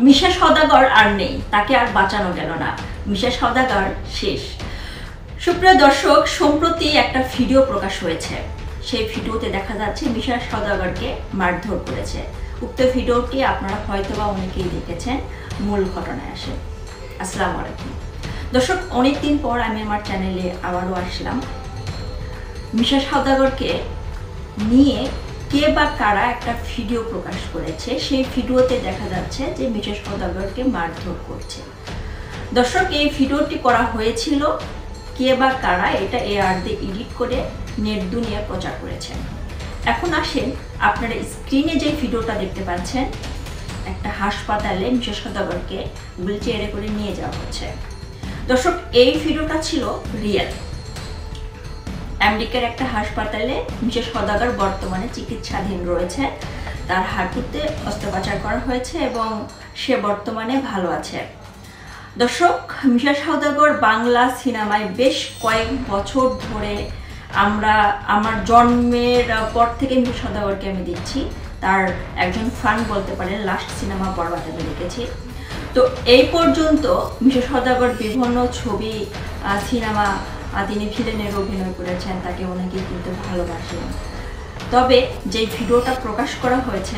মিশা সওদাগর আর নেই, তাকে আর বাঁচানো গেল না। মিশা সওদাগর শেষ। সুপ্রিয় দর্শক, সম্প্রতি একটা ভিডিও প্রকাশ হয়েছে। সেই ভিডিওতে দেখা যাচ্ছে মিশা সওদাগরকে মারধর করেছে। উক্ত ভিডিওটি আপনারা হয়তোবা অনেকেই দেখেছেন। মূল ঘটনায় আসে। আসসালামু আলাইকুম দর্শক, অনেকদিন পর আমি আমার চ্যানেলে আবারও আসলাম। মিশা সওদাগরকে নিয়ে কে বা কারা একটা ভিডিও প্রকাশ করেছে। সেই ভিডিওতে দেখা যাচ্ছে যে মিশা সওদাগরকে মারধর করছে। দর্শক, এই ভিডিওটি করা হয়েছিল কে বা কারা, এটা AR দিয়ে এডিট করে নেট দুনিয়া প্রচার করেছেন। এখন আসেন, আপনারা স্ক্রিনে যে ভিডিওটা দেখতে পাচ্ছেন, একটা হাসপাতালে মিশা সওদাগরকে হুইল চেয়ারে করে নিয়ে যাওয়া হচ্ছে। দর্শক, এই ভিডিওটা ছিল রিয়েল। আমেরিকার একটা হাসপাতালে মিশা সওদাগর বর্তমানে চিকিৎসাধীন রয়েছে। তার হাঁটুতে অস্ত্রোপচার করা হয়েছে এবং সে বর্তমানে ভালো আছে। দর্শক, মিশা সওদাগর বাংলা সিনেমায় বেশ কয়েক বছর ধরে, আমার জন্মের পর থেকে মিশা সওদাগরকে আমি দেখছি। তার একজন ফ্যান বলতে পারেন। লাস্ট সিনেমা বরবাদ আমি দেখেছি। তো এই পর্যন্ত মিশা সওদাগর বিভিন্ন ছবি, সিনেমা তিনি ভিলেনের অভিনয় করেছেন। তাকে অনেকেই কিন্তু ভালোবাসেন। তবে যে ভিডিওটা প্রকাশ করা হয়েছে